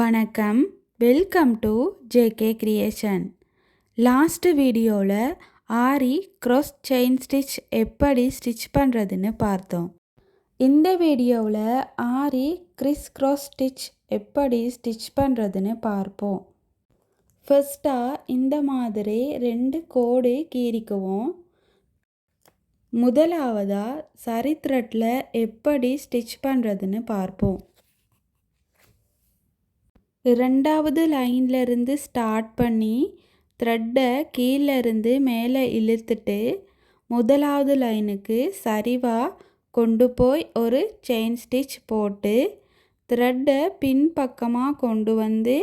வணக்கம், welcome to JK creation. Last வீடியோவில் ஆரி cross chain stitch எப்படி ஸ்டிச் பண்ணுறதுன்னு பார்த்தோம். இந்த வீடியோவில் ஆரி கிறிஸ் கிராஸ் ஸ்டிச் எப்படி ஸ்டிச் பண்ணுறதுன்னு பார்ப்போம். ஃபர்ஸ்ட்டாக இந்த மாதிரி 2 கோடு கீறிக்குவோம். முதலாவதாக சரி த்ரெட்டில் எப்படி ஸ்டிச் பண்ணுறதுன்னு பார்ப்போம். இரண்டாவது லைன்லேருந்து ஸ்டார்ட் பண்ணி த்ரெட்டை கீழேருந்து மேலே இழுத்துட்டு முதலாவது லைனுக்கு சரிவாக கொண்டு போய் ஒரு செயின் ஸ்டிச் போட்டு த்ரெட்டை பின்பக்கமாக கொண்டு வந்து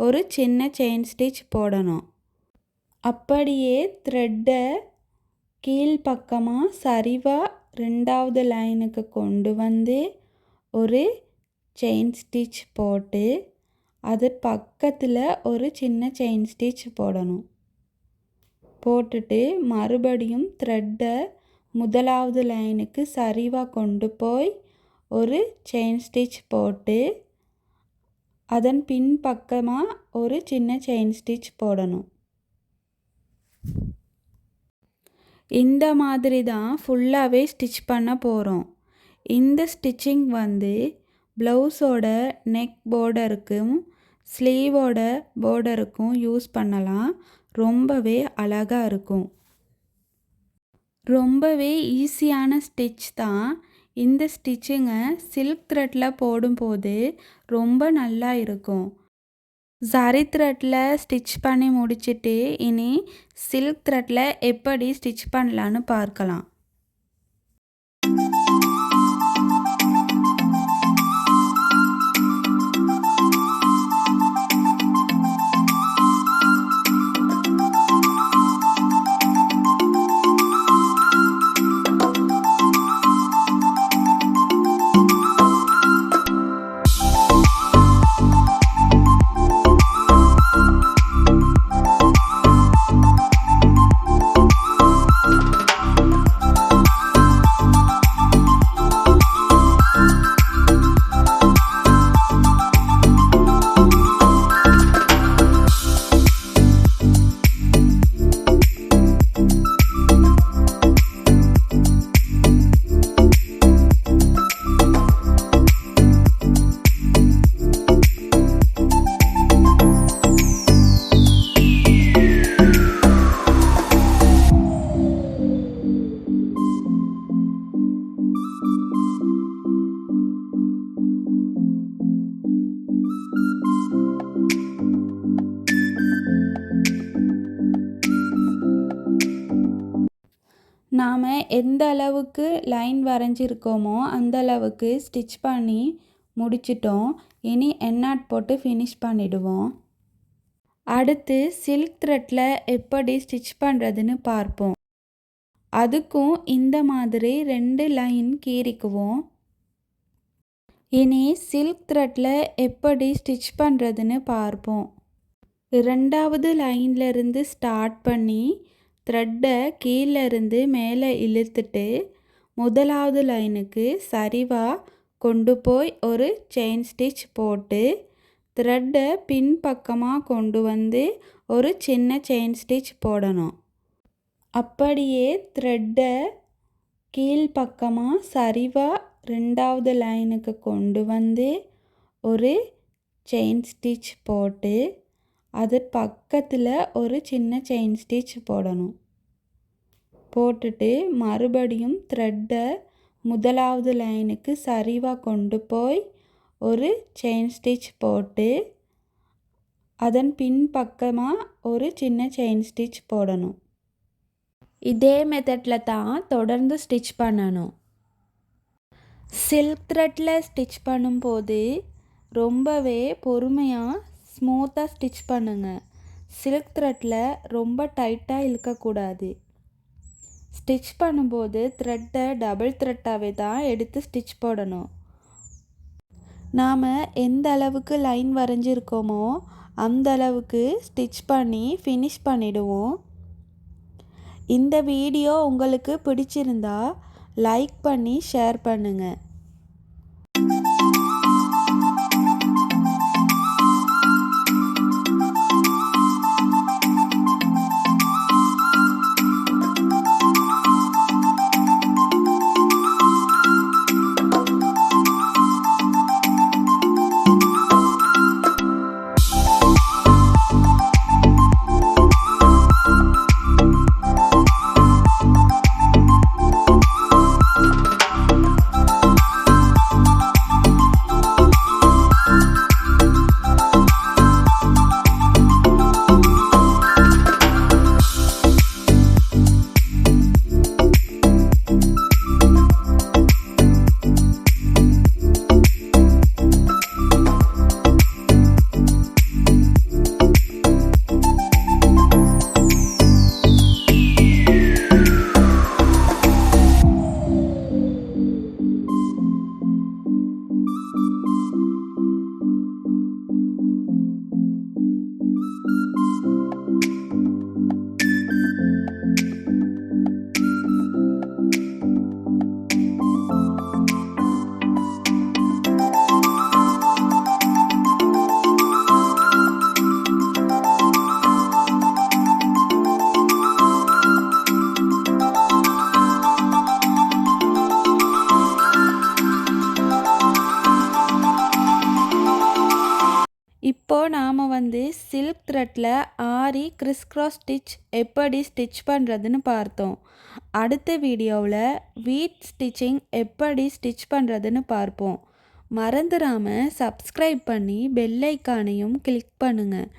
ஒரு சின்ன செயின் ஸ்டிச் போடணும். அப்படியே த்ரெட்டை கீழ்ப்பக்கமாக சரிவாக ரெண்டாவது லைனுக்கு கொண்டு வந்து ஒரு செயின் ஸ்டிச் போட்டு அது பக்கத்தில் ஒரு சின்ன செயின் ஸ்டிச் போடணும். போட்டுட்டு மறுபடியும் த்ரெட்டை முதலாவது லைனுக்கு சரிவாக கொண்டு போய் ஒரு செயின் ஸ்டிச் போட்டு அதன் பின்பக்கமாக ஒரு சின்ன செயின் ஸ்டிச் போடணும். இந்த மாதிரி தான் ஃபுல்லாகவே ஸ்டிச் பண்ண போகிறோம். இந்த ஸ்டிச்சிங் ப்ளவுஸோட நெக் பார்டருக்கும் ஸ்லீவோட பார்டருக்கும் யூஸ் பண்ணலாம். ரொம்பவே அழகாக இருக்கும். ரொம்பவே ஈஸியான ஸ்டிச் தான். இந்த ஸ்டிச்சிங்கை சில்க் த்ரெட்டில் போடும்போது ரொம்ப நல்லா இருக்கும். சரி த்ரெட்டில் ஸ்டிச் பண்ணி முடிச்சுட்டு இனி சில்க் த்ரெட்டில் எப்படி ஸ்டிச் பண்ணலான்னு பார்க்கலாம். நாம் எந்த அளவுக்கு லைன் வரைஞ்சிருக்கோமோ அந்த அளவுக்கு ஸ்டிச் பண்ணி முடிச்சிட்டோம். இனி எண்ணாட் போட்டு ஃபினிஷ் பண்ணிடுவோம். அடுத்து சில்க் த்ரெட்டில் எப்படி ஸ்டிச் பண்ணுறதுன்னு பார்ப்போம். அதுக்கும் இந்த மாதிரி 2 லைன் கீறிக்குவோம். இனி சில்க் த்ரெட்டில் எப்படி ஸ்டிச் பண்ணுறதுன்னு பார்ப்போம். இரண்டாவது லைன்லேருந்து ஸ்டார்ட் பண்ணி த்ரெட்டை கீழேருந்து மேலே இழுத்துட்டு முதலாவது லைனுக்கு சரிவாக கொண்டு போய் ஒரு செயின் ஸ்டிச் போட்டு த்ரெட்டை பின்பக்கமாக கொண்டு வந்து ஒரு சின்ன செயின் ஸ்டிச் போடணும். அப்படியே த்ரெட்டை கீழ்ப்பக்கமாக சரிவாக ரெண்டாவது லைனுக்கு கொண்டு வந்து ஒரு செயின் ஸ்டிச் போட்டு அது பக்கத்தில் ஒரு சின்ன செயின் ஸ்டிச் போடணும். போட்டுட்டு மறுபடியும் த்ரெட்டை முதலாவது லைனுக்கு சரிவாக கொண்டு போய் ஒரு செயின் ஸ்டிச் போட்டு அதன் பின்பக்கமாக ஒரு சின்ன செயின் ஸ்டிச் போடணும். இதே மெத்தடில் தான் தொடர்ந்து ஸ்டிச் பண்ணணும். சில்க் த்ரெட்டில் ஸ்டிச் பண்ணும்போது ரொம்பவே பொறுமையாக ஸ்மூத்தாக ஸ்டிச் பண்ணுங்கள். சில்க் த்ரெட்டில் ரொம்ப டைட்டாக இழுக்கக்கூடாது. ஸ்டிச் பண்ணும்போது த்ரெட்டை டபுள் த்ரெட்டாகவே தான் எடுத்து ஸ்டிச் போடணும். நாம் எந்த அளவுக்கு லைன் வரைஞ்சிருக்கோமோ அந்த அளவுக்கு ஸ்டிச் பண்ணி ஃபினிஷ் பண்ணிடுவோம். இந்த வீடியோ உங்களுக்கு பிடிச்சிருந்தா லைக் பண்ணி ஷேர் பண்ணுங்கள். இப்போது நாம் சில்க் த்ரெட்டில் ஆரி கிறிஸ் கிராஸ் ஸ்டிச் எப்படி ஸ்டிச் பண்ணுறதுன்னு பார்த்தோம். அடுத்த வீடியோவில் வீட் ஸ்டிச்சிங் எப்படி ஸ்டிச் பண்ணுறதுன்னு பார்ப்போம். மறந்துடாமல் சப்ஸ்கிரைப் பண்ணி பெல் ஐக்கானையும் கிளிக் பண்ணுங்கள்.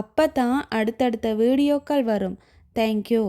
அப்போ தான் அடுத்தடுத்த வீடியோக்கள் வரும். தேங்க்யூ.